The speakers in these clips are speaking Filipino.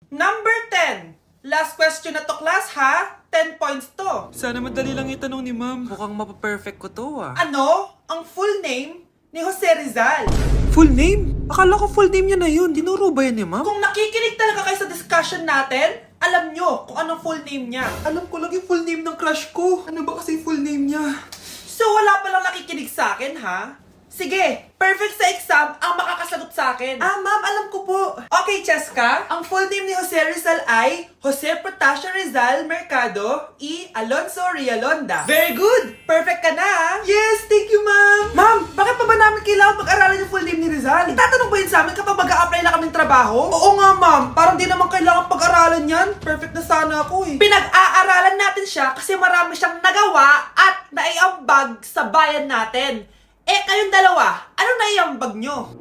Number 10. Last question na to, class, ha? 10 points to. Sana madali lang itanong ni ma'am. Mukhang mapaperfect ko to ah. Ano ang full name ni Jose Rizal? Full name? Akala ko full name niya na yun. Dinuro ba yan ni ma'am? Kung nakikinig talaga kayo sa discussion natin, alam nyo kung anong full name niya. Alam ko lang yung full name ng crush ko. Ano ba kasi full name niya? So wala palang nakikinig sa akin, ha? Sige, perfect sa exam ang makakasagot sa akin. Ah, ma'am, alam ko po. Okay, Cheska, ang full name ni Jose Rizal ay Jose Protasio Rizal Mercado y Alonso Rialonda. Very good! Perfect ka na, ha? Yes, thank you, ma'am. Ma'am, bakit pa ba namin kailangan pag-aralan yung full name ni Rizal? Itatanong ba yun sa amin kapag mag-a-apply na kaming trabaho? Oo nga, ma'am. Parang di naman kailangan pag-aralan yan. Perfect na sana ako, eh. Pinag-aaralan natin siya kasi marami siyang nagawa at naiambag sa bayan natin. Eh, kayong dalawa, ano naiambag nyo?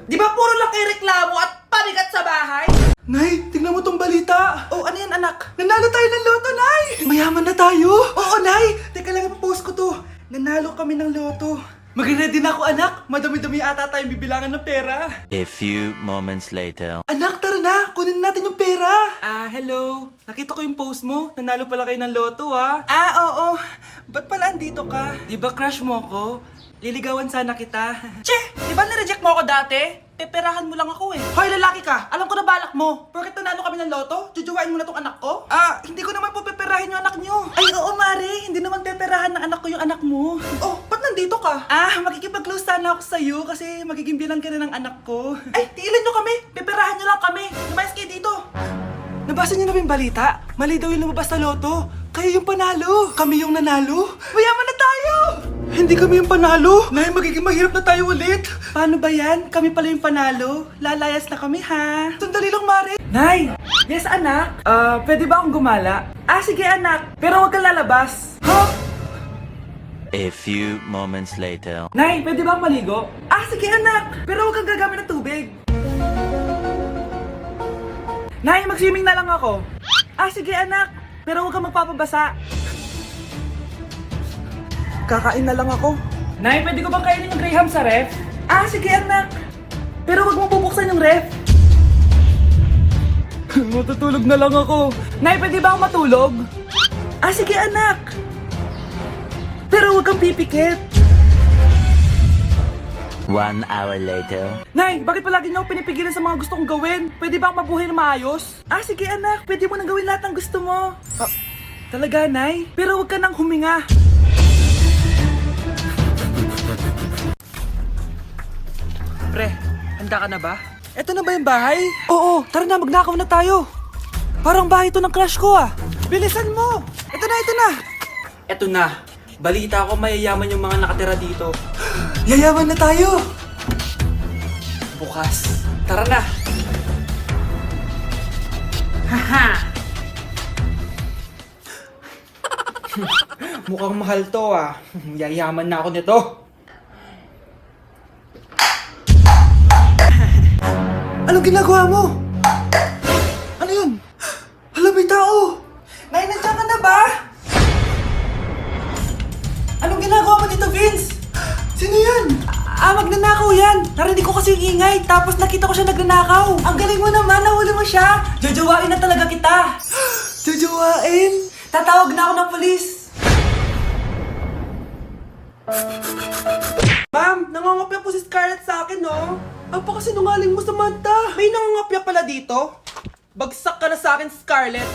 Di ba puro lang kayo reklamo at pabigat sa bahay? Nay, tingnan mo tong balita. Oh, ano yan, anak? Nanalo tayo ng loto, Nay! Mayaman na tayo! Oo, Nay! Teka lang, ipapost ko to. Nanalo kami ng loto. Mag-ready na ako, anak. Madami-dami ata tayong bibilangan ng pera. A few moments later. Anak, tara na! Kunin natin yung pera! Hello. Nakita ko yung post mo. Nanalo pala kayo ng loto, ah. Oo. Ba't pala andito ka? Di ba crush mo ko? Liligawan sana kita. Che! Di ba nireject mo ako dati? Peperahan mo lang ako eh. Hoy, lalaki ka! Alam ko na balak mo. Porket nanalo kami ng loto, jujuwain mo na tong anak ko? Hindi ko naman po peperahin yung anak nyo. Ay, oo, Mare. Hindi naman peperahan ng anak ko yung anak mo. Oh, ba't nandito ka? Makikipag-close sana ako sa'yo kasi magiging bilang ka na ng anak ko. Ay, tiilan nyo kami. Peperahan nyo lang kami. Lumayas kayo dito. Nabasa niyo na ba yung balita? Mali daw yung lumabas na loto. Kayo yung panalo. Kami yung nanalo. Mayaman na tayo! Hindi kami yung panalo. Nay, magiging mahirap na tayo ulit. Paano ba yan? Kami pala yung panalo. Lalayas na kami, ha? Sandali lang, Mare. Nay! Yes, anak? Pwede ba akong gumala? Sige, anak. Pero huwag kang lalabas. Ha? A few moments later. Nay, pwede ba akong maligo? Sige, anak. Pero huwag kang gagamit ng tubig. Nay, mag-swimming na lang ako. Sige, anak. Pero huwag kang magpapabasa. Kakain na lang ako. Nay, pwede ko bang kainin yung Graham sa ref? Sige, anak. Pero huwag mo bubuksan yung ref. Matutulog na lang ako. Nay, pwede ba akong matulog? Sige, anak. Pero huwag kang pipikit. 1 hour later. Nay, bakit palagi niyo ako pinipigilan sa mga gusto kong gawin? Pwede ba akong mabuhay na maayos? Sige, anak. Pwede mo nang gawin lahat ng gusto mo. Talaga, Nay? Pero huwag ka nang huminga. Pre, handa ka na ba? Eto na ba yung bahay? Oo, tara na, magnakaw na tayo. Parang bahay to ng crush ko ah. Bilisan mo! Ito na, ito na! Eto na. Balita ko mayayaman yung mga nakatira dito. Yayaman na tayo! Bukas. Tara na. Haha! Mukhang mahal to ah. Yayaman na ako nito. Anong ginagawa mo? Ano yun? Hala, may tao! Nay, nandiyan ka na ba? Anong ginagawa mo dito, Vince? Sino yan? Magnanakaw yan! Narinig ko kasi yung ingay, tapos nakita ko siya nagnanakaw. Ang galing mo naman, nahuli mo siya! Jajawain na talaga kita! Jajawain? Tatawag na ako ng polis! Ma'am, nangangopya po si Scarlett sa akin, no? Apakasinungaling mo, Samantha! May nangangopya pala dito? Bagsak ka na sa akin, Scarlett!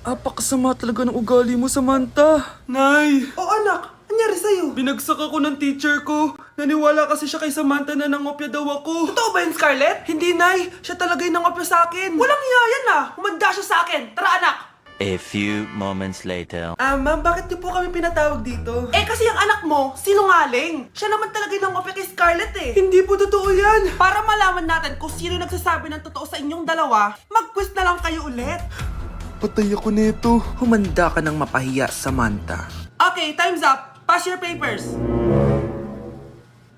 Apakasama talaga ng ugali mo, Samantha. Nay! O anak, anyari sa'yo? Binagsak ako ng teacher ko. Naniwala kasi siya kay Samantha na nangopya daw ako. Totoo ba yun, Scarlett? Hindi, Nay. Siya talaga yung nangopya sa akin. Walang iya yan ah! Humanda siya sa akin! Tara, anak! A few moments later. Ma'am, bakit niyo po kami pinatawag dito? Kasi yung anak mo, sinungaling. Siya naman talaga yung nangopya kay Scarlett eh. Hindi po totoo yan. Para malaman natin kung sino nagsasabi ng totoo sa inyong dalawa, mag-quiz na lang kayo ulit. Patay ako nito. Humanda ka ng mapahiya, Samantha. Okay, time's up. Pass your papers.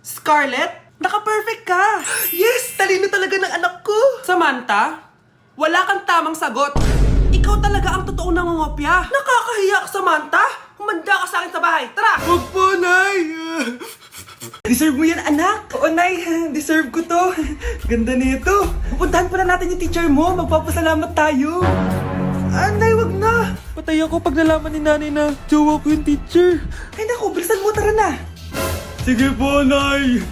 Scarlett, naka-perfect ka. Yes, talino talaga ng anak ko. Samantha, wala kang tamang sagot. Ikaw talaga ang totoong nangungopya. Nakakahiya ka, Samantha. Humanda ka sa akin sa bahay. Tara! Huwag po, Nay! Deserve mo yan, anak! Oo, Nay. Deserve ko to. Ganda nito. Pupuntahan pala natin yung teacher mo. Magpapasalamat tayo. Nay, wag na. Patay ako pag nalaman ni nanay na jowa ko yung teacher. Ay, naku, bilisan mo. Tara na. Sige po, Nay.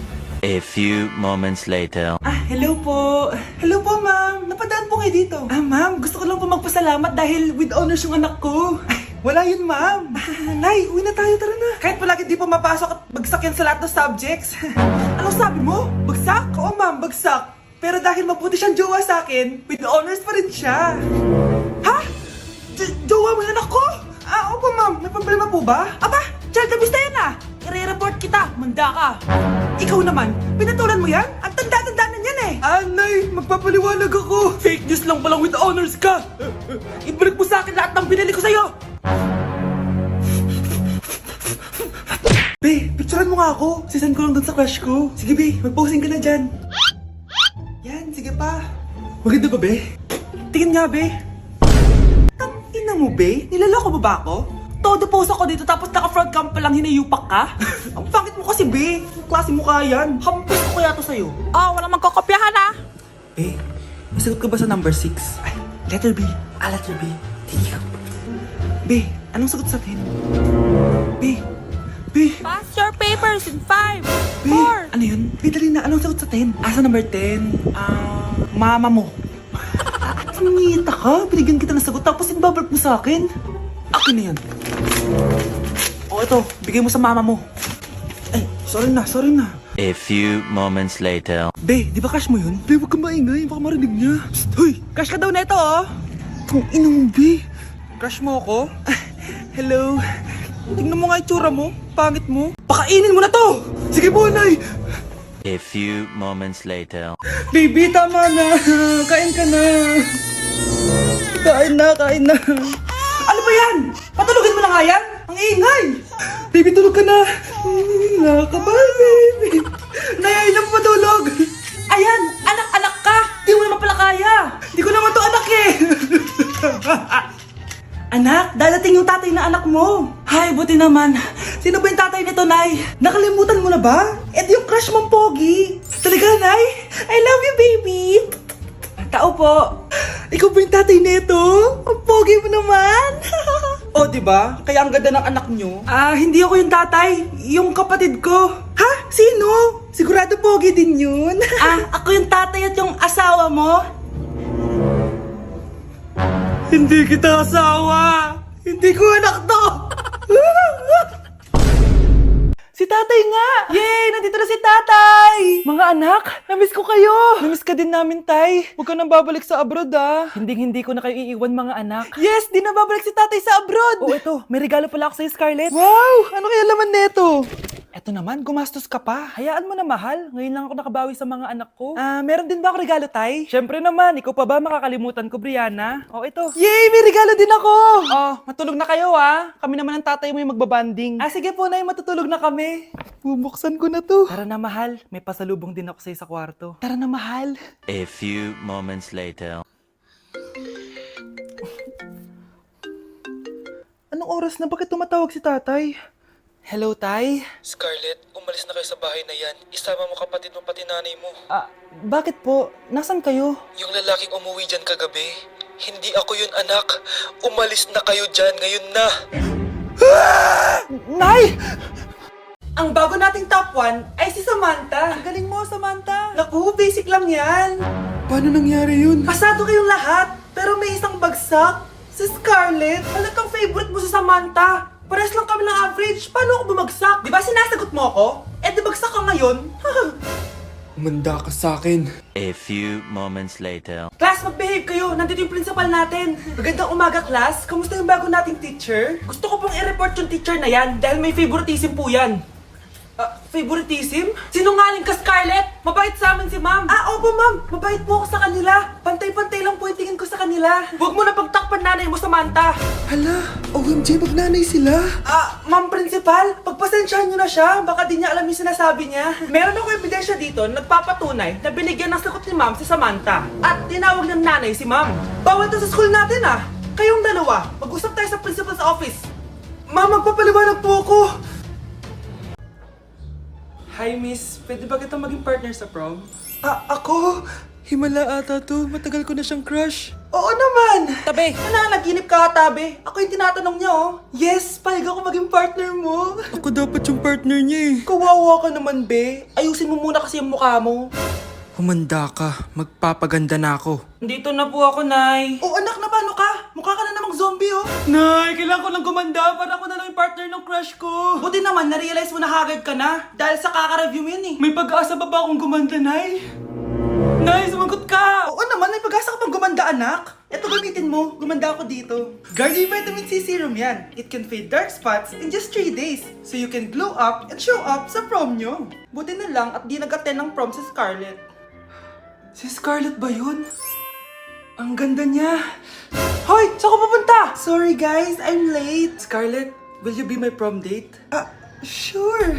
A few moments later. Hello po. Hello po, ma'am. Napadaan po kayo dito. Ma'am, gusto ko lang po magpasalamat dahil with honors yung anak ko. Wala yun, ma'am. Nay, uwi na tayo. Tara na. Kahit palagi di po mapasok at bagsak yan sa lahat ng subjects. Anong sabi mo? Bagsak? Oo, ma'am, bagsak. Pero dahil mabuti siyang jowa sa akin, with honors pa rin siya. Ha? Jowa mo yung anak ko? Opo, ma'am. May problema po ba? Aba, child abuse na yan I-report kita. Manda ka. Ikaw naman, pinatulan mo yan? Ang tanda-tanda na yan Nay, magpapaliwanag ako. Fake news lang palang with honors ka. Ibalik mo sa akin lahat ng binili ko sa'yo. Be, picturean mo nga ako. Sisend ko lang dun sa crush ko. Sige, Be, mag-posing ka na dyan. Yan, sige pa. Maganda ba, Be? Tingin nga, Be. Ina mo, Be? Nilaloko mo ba ako? Todo post ako dito tapos naka-front cam pa lang hinayupak ka? Ang pangit mo kasi, Be. Ang klase mukha yan. Hampis ko kaya to sa'yo. Walang magkokopyahan Be, nasagot ka ba sa number 6? Ay, letter B. Letter B. Tingin ka. Be, anong sagot sa atin? Be. Pass your papers in 5, Be, 4. ano yun? Be, dali na. Anong sagot sa 10? Sa number 10? Mama mo. Tingita ka. Binigyan kita ng sagot tapos inbabalik mo sa akin. Akin na yan. Ito. Bigay mo sa mama mo. Ay, sorry na. A few moments later. Be, di ba crush mo yun? Be, huwag ka maingay. Baka marinig niya. Psst, hoy! Crush ka daw na ito, Kung ina mo, Be. Crush mo ako? Hello? Tingnan mo nga itsura mo. Pangit mo. Pakainin mo na to! Sige po, Nay! A few moments later. Baby, tama na. Kain ka na. Kain na. Ano ba yan? Patulogin mo na nga yan? Ang ingay! Baby, tulog ka na. Nakakabal, baby. Nay, lang patulog. Ayan, anak ka. Di mo naman pala kaya. Di ko naman to anak Anak, dadating yung tatay na anak mo. Hay, buti naman. Sino ba yung tatay nito, Nay? Nakalimutan mo na ba? Di yung crush mong pogi. Talaga, Nay? I love you, baby. Tao po. Ikaw ba yung tatay nito? Ang pogi mo naman. Di ba? Kaya ang ganda ng anak nyo. Hindi ako yung tatay. Yung kapatid ko. Ha? Sino? Sigurado pogi din yun. Ako yung tatay at yung asawa mo? Hindi kita asawa. Hindi ko anak to. Si tatay nga! Yay! Nandito na si tatay! Mga anak, namiss ko kayo! Namiss ka din namin, tay. Huwag ka nang babalik sa abroad, Hindi ko na kayo iiwan, mga anak. Yes! Di na babalik si tatay sa abroad! Ito. May regalo pala ako sa'yo, Scarlett. Wow! Ano kaya laman neto? Eto naman, gumastos ka pa. Hayaan mo na, mahal. Ngayon lang ako nakabawi sa mga anak ko. Meron din ba ako regalo, tay? Syempre naman. Ikaw pa ba makakalimutan ko, Brianna? Ito. Yay! May regalo din ako! Matulog na kayo, Kami naman ang tatay mo yung magbabanding. Sige po, Nay. Matutulog na kami. Bubuksan ko na to. Tara na, mahal. May pasalubong din ako sa'yo sa kwarto. Tara na, mahal. A few moments later. Anong oras na? Bakit tumatawag si tatay? Hello, tay? Scarlett, umalis na kayo sa bahay na yan. Isama mo kapatid mo pati nanay mo. Bakit po? Nasaan kayo? Yung lalaking umuwi dyan kagabi, hindi ako yun anak. Umalis na kayo dyan ngayon na. Nay! Ang bago nating top 1 ay si Samantha. Ang galing mo, Samantha. Naku, basic lang yan. Paano nangyari yun? Pasado kayong lahat, pero may isang bagsak. Si Scarlett, talagang favorite mo si Samantha. Pares lang kami ng average. Paano ako bumagsak? Di ba sinasagot mo ako? Di bagsak ka ngayon? Umanda ka sa akin. A few moments later. Class, mag-behave kayo. Nandito yung principal natin. Magandang umaga, class. Kamusta yung bago nating teacher? Gusto ko pong i-report yung teacher na yan dahil may favoritism po yan. Favoritism? Sinungaling ka, Scarlett! Mabait sa amin si ma'am! Opo, ma'am! Mabait po ako sa kanila! Pantay-pantay lang po yung tingin ko sa kanila! Huwag mo na pagtakpan nanay mo, Samantha! Hala, OMG, magnanay sila. Ma'am principal, pagpasensyahan niyo na siya. Baka di niya alam yung sinasabi niya. Meron ako ebidensya dito na nagpapatunay na binigyan ng sagot ni ma'am si Samantha. At tinawag ng nanay si ma'am. Bawal to sa school natin, Kayong dalawa, mag-usap tayo sa principal's office. Ma'am, magpapaliwanag po ako. Hi, miss. Pwede ba kitang maging partner sa prom? Ako? Himala ata to. Matagal ko na siyang crush. Oo naman! Tabi, nananaginip ka tabi. Ako yung tinatanong niya, oh. Yes, payag ako maging partner mo. Ako dapat yung partner niya eh. Kawawa ka naman, be. Ayusin mo muna kasi yung mukha mo. Humanda ka. Magpapaganda na ako. Dito na po ako, Nay. Oh, anak, na paano ka? Mukha ka na namang zombie, oh. Nay, kailangan ko lang gumanda para ako na lang yung partner ng crush ko. Buti naman, na-realize mo na haggard ka na. Dahil sa kaka-review mo yun, eh. May pag-asa ba akong gumanda, Nay? Nay, sumagot ka! Oo naman, may pag-asa ka pang gumanda, anak. Ito, gamitin mo. Gumanda ako dito. Garnier Vitamin C Serum yan. It can fade dark spots in just 3 days. So you can glow up and show up sa prom nyo. Buti na lang at di nag-attend ng prom si Scarlett. Si Scarlett ba yun? Ang ganda niya. Hoy! Saan ko pupunta? Sorry guys, I'm late. Scarlett, will you be my prom date? Sure.